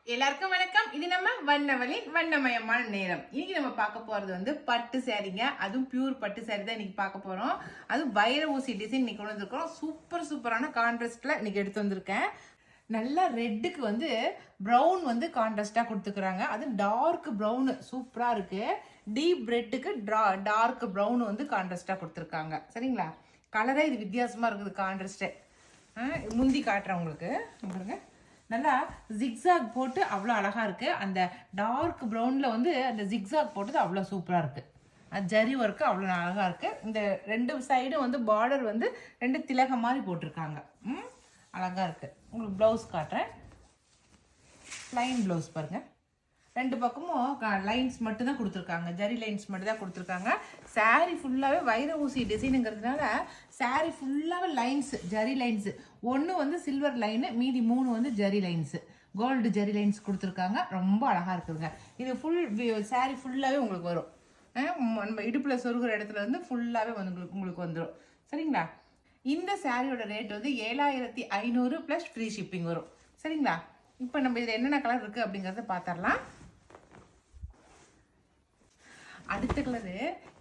எல்லாருக்கும் வணக்கம். இது நம்ம வண்ணவழி வண்ணமயமான நேரம். இன்னைக்கு நம்ம பார்க்க போறது வந்து பட்டு சாரீங்க. அதுவும் பியூர் பட்டு சாரி தான் இன்னைக்கு பார்க்க போறோம். அதுவும் வைர ஊசி டிசைன் இன்னைக்கு கொண்டு வந்திருக்கோம். சூப்பரான கான்ட்ராஸ்ட்ல இன்னைக்கு எடுத்து வந்திருக்கேன். நல்லா ரெட்டுக்கு வந்து ப்ரௌன் வந்து கான்ட்ராஸ்டா கொடுத்துக்கிறாங்க. அது டார்க் ப்ரௌன் சூப்பரா இருக்கு. டீப் ரெட்டுக்கு டார்க் ப்ரௌன் வந்து கான்ட்ராஸ்டா கொடுத்துருக்காங்க. சரிங்களா? கலரே இது வித்தியாசமா இருக்குது கான்ட்ராஸ்டே. முந்தி காட்டுறேன் உங்களுக்கு. பாருங்க, நல்லா ஜிக்ஸாக் போட்டு அவ்வளோ அழகாக இருக்குது. அந்த டார்க் ப்ரௌனில் வந்து அந்த ஜிக்ஸாக் போட்டது அவ்வளோ சூப்பராக இருக்குது. அது ஜரி ஒர்க்கு அவ்வளோ அழகாக இருக்குது. இந்த ரெண்டு சைடும் வந்து பார்டர் வந்து ரெண்டு திலகம் மாதிரி போட்டிருக்காங்க. அழகாக இருக்குது. உங்களுக்கு ப்ளவுஸ் காட்டுறேன். ப்ளைன் ப்ளவுஸ் பாருங்கள். ரெண்டு பக்கமும் லைன்ஸ் மட்டும் தான் கொடுத்துருக்காங்க. ஜரி லைன்ஸ் மட்டும் தான் கொடுத்துருக்காங்க. சாரீ ஃபுல்லாகவே வைர ஊசி டிசைனுங்கிறதுனால சாரீ ஃபுல்லாகவே லைன்ஸு, ஜரி லைன்ஸு. ஒன்று வந்து சில்வர் லைனு, மீதி 3 வந்து zari lines, gold zari lines கொடுத்துருக்காங்க. ரொம்ப அழகாக இருக்குதுங்க. இது ஃபுல் சாரீ ஃபுல்லாகவே உங்களுக்கு வரும். நம்ம இடுப்பில் சொருகிற இடத்துல வந்து ஃபுல்லாகவே வந்து உங்களுக்கு வந்துடும். சரிங்களா? இந்த சாரியோட ரேட் வந்து 7500 ப்ளஸ் ஃப்ரீ ஷிப்பிங் வரும். சரிங்களா? இப்போ நம்ம இதில் என்னென்ன கலர் இருக்குது அப்படிங்கிறத பார்த்துடலாம். அடுத்த கலரு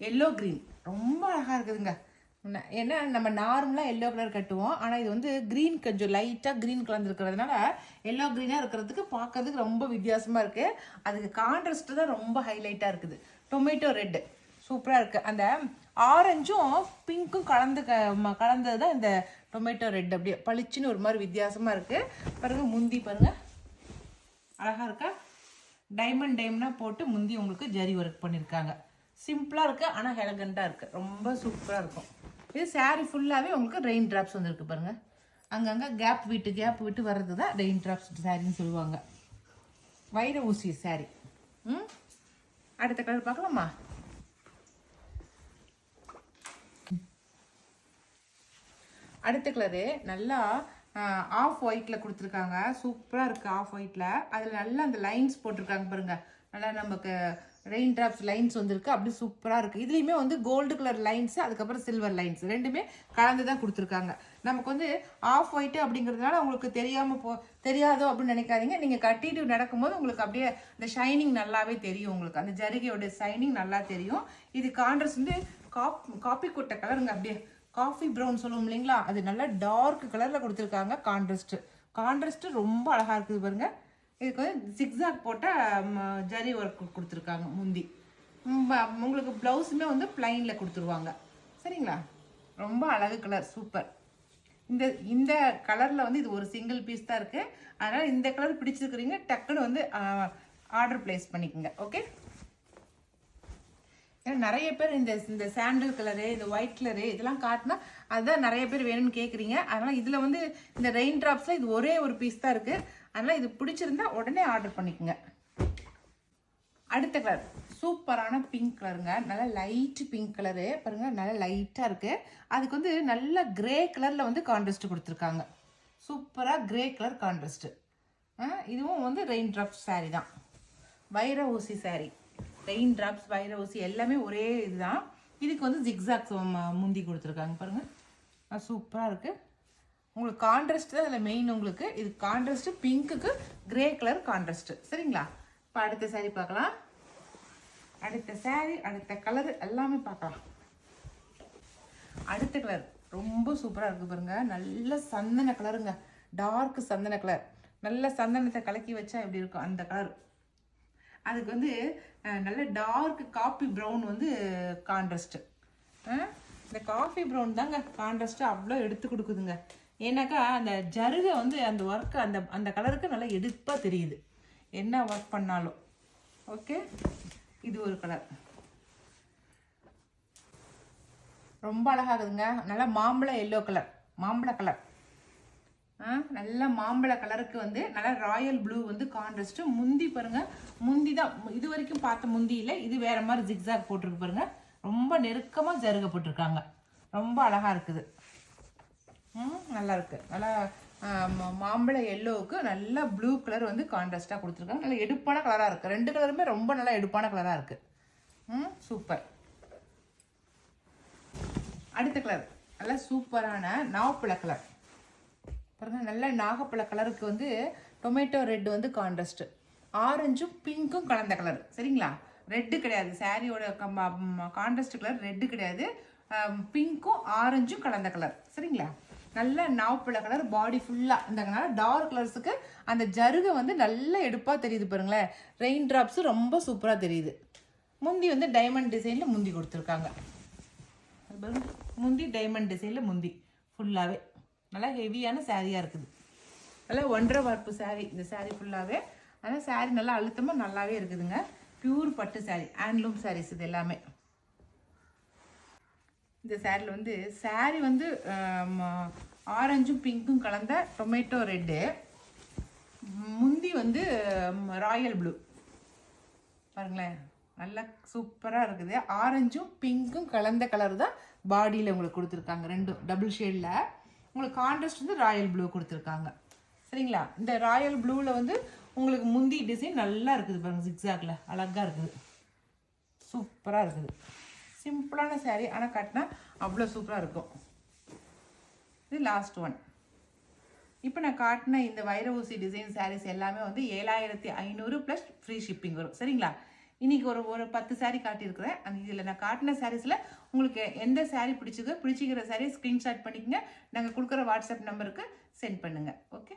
எல்லோ கிரீன். ரொம்ப அழகாக இருக்குதுங்க. ஏன்னா நம்ம நார்மலாக எல்லோ கலர் கட்டுவோம். ஆனால் இது வந்து க்ரீன் கொஞ்சம் லைட்டாக க்ரீன் கலந்துருக்கிறதுனால எல்லோ க்ரீனாக இருக்கிறதுக்கு பார்க்கறதுக்கு ரொம்ப வித்தியாசமாக இருக்குது. அதுக்கு கான்ட்ராஸ்ட்டு தான் ரொம்ப ஹைலைட்டாக இருக்குது. டொமேட்டோ ரெட்டு சூப்பராக இருக்குது. அந்த ஆரஞ்சும் பிங்க்கும் கலந்தது தான் இந்த டொமேட்டோ ரெட். அப்படியே பளிச்சுன்னு ஒரு மாதிரி வித்தியாசமாக இருக்குது. பாருங்கள், முந்தி பாருங்கள் அழகாக இருக்கா? டைமண்டாக போட்டு முந்தி உங்களுக்கு ஜரி ஒர்க் பண்ணியிருக்காங்க. சிம்பிளாக இருக்குது, ஆனால் எலகண்ட்டாக இருக்குது. ரொம்ப சூப்பராக இருக்கும். இது சாரீ ஃபுல்லாகவே உங்களுக்கு ரெயின் ட்ராப்ஸ் வந்துருக்கு பாருங்கள். அங்கங்கே கேப் விட்டு வர்றது தான் ரெயின் ட்ராப்ஸ் சாரின்னு சொல்லுவாங்க. வைர ஊசி சாரீ. அடுத்த கலர் பார்க்கலாமா? அடுத்த கலரு நல்லா ஆஃப் ஒயிட்டில் கொடுத்துருக்காங்க. சூப்பராக இருக்குது ஆஃப் ஒயிட்டில். அதில் நல்லா அந்த லைன்ஸ் போட்டிருக்காங்க பாருங்கள். நல்லா நமக்கு ரெயின் ட்ராப்ஸ் லைன்ஸ் வந்துருக்கு. அப்படி சூப்பராக இருக்குது. இதுலேயுமே வந்து கோல்டு கலர் லைன்ஸு, அதுக்கப்புறம் சில்வர் லைன்ஸ் ரெண்டுமே கலந்து தான் கொடுத்துருக்காங்க. நமக்கு வந்து ஆஃப் ஒயிட்டு அப்படிங்கிறதுனால உங்களுக்கு தெரியாதோ அப்படின்னு நினைக்காதீங்க. நீங்கள் கட்டிட்டு நடக்கும்போது உங்களுக்கு அப்படியே அந்த ஷைனிங் நல்லாவே தெரியும். உங்களுக்கு அந்த ஜரிகையோட ஷைனிங் நல்லா தெரியும். இது கான்ட்ராஸ்ட் வந்து காப்பி கொட்டை கலருங்க. அப்படியே காஃபி ப்ரௌன் சொல்லுவோம் இல்லைங்களா? அது நல்லா டார்க் கலரில் கொடுத்துருக்காங்க. கான்ட்ராஸ்ட்டு ரொம்ப அழகாக இருக்குது பாருங்க. இதுக்கு வந்து ஜிக்ஸாக் போட்ட ஜரி ஒர்க் கொடுத்துருக்காங்க முந்தி. உங்களுக்கு ப்ளவுஸுமே வந்து ப்ளைனில் கொடுத்துருவாங்க. சரிங்களா? ரொம்ப அழகு கலர், சூப்பர். இந்த கலரில் வந்து இது ஒரு சிங்கிள் பீஸ் தான் இருக்குது. அதனால் இந்த கலர் பிடிச்சிருக்கிறீங்க டக்குன்னு வந்து ஆர்டர் ப்ளேஸ் பண்ணிக்கோங்க. ஓகே? ஏன்னா நிறைய பேர் இந்த சாண்டல் கலரு, இந்த ஒயிட் கலரு இதெல்லாம் காட்டினா அதுதான் நிறைய பேர் வேணும்னு கேட்குறீங்க. அதனால் இதில் வந்து இந்த ரெயின் ட்ராப்ஸில் இது ஒரே ஒரு பீஸ் தான் இருக்குது. அதனால் இது பிடிச்சிருந்தா உடனே ஆர்டர் பண்ணிக்கோங்க. அடுத்த கலர் சூப்பரான பிங்க் கலருங்க. நல்லா லைட்டு பிங்க் கலரு பாருங்கள். நல்லா லைட்டாக இருக்குது. அதுக்கு வந்து நல்ல கிரே கலரில் வந்து கான்ட்ராஸ்ட் கொடுத்துருக்காங்க. சூப்பராக கிரே கலர் கான்ட்ராஸ்ட்டு. இதுவும் வந்து ரெயின் ட்ராப்ஸ் சாரீ தான். வைர ஊசி சாரீ. ரெயின் ட்ராப்ஸ், வைர ஊசி எல்லாமே ஒரே இதுதான். இதுக்கு வந்து ஜிக்ஸாக்ஸ் முந்தி கொடுத்துருக்காங்க பாருங்கள். சூப்பராக இருக்குது. உங்களுக்கு கான்ட்ராஸ்ட் தான் அதில் மெயின். உங்களுக்கு இது கான்ட்ராஸ்ட்டு பிங்க்குக்கு கிரே கலர் கான்ட்ராஸ்ட்டு. சரிங்களா? இப்போ அடுத்த சாரீ பார்க்கலாம். அடுத்த சாரீ, அடுத்த கலர் எல்லாமே பார்க்கலாம். அடுத்த கலர் ரொம்ப சூப்பராக இருக்குது பாருங்கள். நல்ல சந்தன கலருங்க. டார்க் சந்தன கலர். நல்ல சந்தனத்தை கலக்கி வச்சா எப்படி இருக்கும் அந்த கலர். அதுக்கு வந்து நல்ல டார்க் காஃபி ப்ரௌன் வந்து கான்ட்ராஸ்ட்டு. இந்த காஃபி ப்ரௌன் தாங்க கான்ட்ராஸ்ட்டு அவ்வளோ எடுத்து கொடுக்குதுங்க. ஏன்னாக்கா அந்த ஜருகை வந்து அந்த ஒர்க்கு அந்த கலருக்கு நல்லா எடுப்பாக தெரியுது என்ன ஒர்க் பண்ணாலும். ஓகே, இது ஒரு கலர் ரொம்ப அழகாகுதுங்க. நல்லா மாம்பழ எல்லோ கலர், மாம்பழ கலர். நல்ல மாம்பழ கலருக்கு வந்து நல்லா ராயல் ப்ளூ வந்து கான்ட்ராஸ்ட்டு. முந்தி பாருங்கள். முந்தி தான் இது வரைக்கும் பார்த்த முந்தி இல்லை. இது வேறு மாதிரி ஜிக்ஸாக் போட்டிருக்கு பாருங்கள். ரொம்ப நெருக்கமாக ஜருகை போட்டிருக்காங்க. ரொம்ப அழகாக இருக்குது. நல்லா இருக்குது. நல்லா மாம்பழ எல்லோவுக்கு நல்லா ப்ளூ கலர் வந்து கான்ட்ராஸ்ட்டாக கொடுத்துருக்காங்க. நல்லா எடுப்பான கலராக இருக்குது. ரெண்டு கலருமே ரொம்ப நல்லா எடுப்பான கலராக இருக்குது. சூப்பர். அடுத்த கலர் நல்லா சூப்பரான நாவப்பழ கலர் பாருங்கள். நல்ல நாகப்பழ கலருக்கு வந்து டொமேட்டோ ரெட் வந்து கான்ட்ராஸ்ட், ஆரஞ்சும் பிங்க்கும் கலந்த கலர். சரிங்களா? ரெட்டு கிடையாது, சாரியோட கான்ட்ராஸ்ட் கலர் ரெட்டு கிடையாது, பிங்க்கும் ஆரஞ்சும் கலந்த கலர். சரிங்களா? நல்ல நாவப்பழ கலர், பாடி ஃபுல்லாக இந்தனால டார்க் கலர்ஸுக்கு அந்த ஜருகை வந்து நல்ல எடுப்பாக தெரியுது பாருங்களேன். ரெயின் ட்ராப்ஸும் ரொம்ப சூப்பராக தெரியுது. முந்தி வந்து டைமண்ட் டிசைனில் முந்தி கொடுத்துருக்காங்க. முந்தி டைமண்ட் டிசைனில் முந்தி ஃபுல்லாகவே நல்லா ஹெவியான சாரியாக இருக்குது. நல்லா 1.5 வார்ப்பு சாரீ இந்த சாரீ ஃபுல்லாகவே. அதனால் சாரீ நல்லா அழுத்தமாக நல்லாவே இருக்குதுங்க. பியூர் பட்டு சாரீ, ஹேண்ட்லூம் சாரீஸ் இது எல்லாமே. இந்த சாரியில் வந்து சாரீ வந்து ஆரஞ்சும் பிங்க்கும் கலந்த டொமேட்டோ ரெட்டு, முந்தி வந்து ராயல் ப்ளூ. பாருங்களேன் நல்லா சூப்பராக இருக்குது. ஆரஞ்சும் பிங்க்கும் கலந்த கலர் தான் பாடியில் உங்களுக்கு கொடுத்துருக்காங்க. ரெண்டும் டபுள் ஷேடில். உங்களுக்கு கான்ட்ராஸ்ட் வந்து ராயல் ப்ளூ கொடுத்துருக்காங்க. சரிங்களா? இந்த ராயல் ப்ளூவில் வந்து உங்களுக்கு முந்தி டிசைன் நல்லா இருக்குது பாருங்கள், ஜிக்ஸாக்ல அழகாக இருக்குது, சூப்பராக இருக்குது. சிம்பிளான சாரீ, ஆனால் கட்டினா அவ்வளோ சூப்பராக இருக்கும். இது லாஸ்ட் ஒன். இப்போ நான் காட்டின இந்த வைர ஊசி டிசைன் சாரீஸ் எல்லாமே வந்து 7500 ப்ளஸ் ஃப்ரீ ஷிப்பிங் வரும். சரிங்களா? இன்றைக்கி ஒரு 10 சாரீ காட்டியிருக்கிறேன். அந்த இதில் நான் காட்டின சாரீஸில் உங்களுக்கு எந்த சாரீ பிடிச்சிக்கிற சாரீ ஸ்க்ரீன்ஷாட் பண்ணிக்கங்க. நாங்கள் கொடுக்குற வாட்ஸ்அப் நம்பருக்கு சென்ட் பண்ணுங்கள். ஓகே.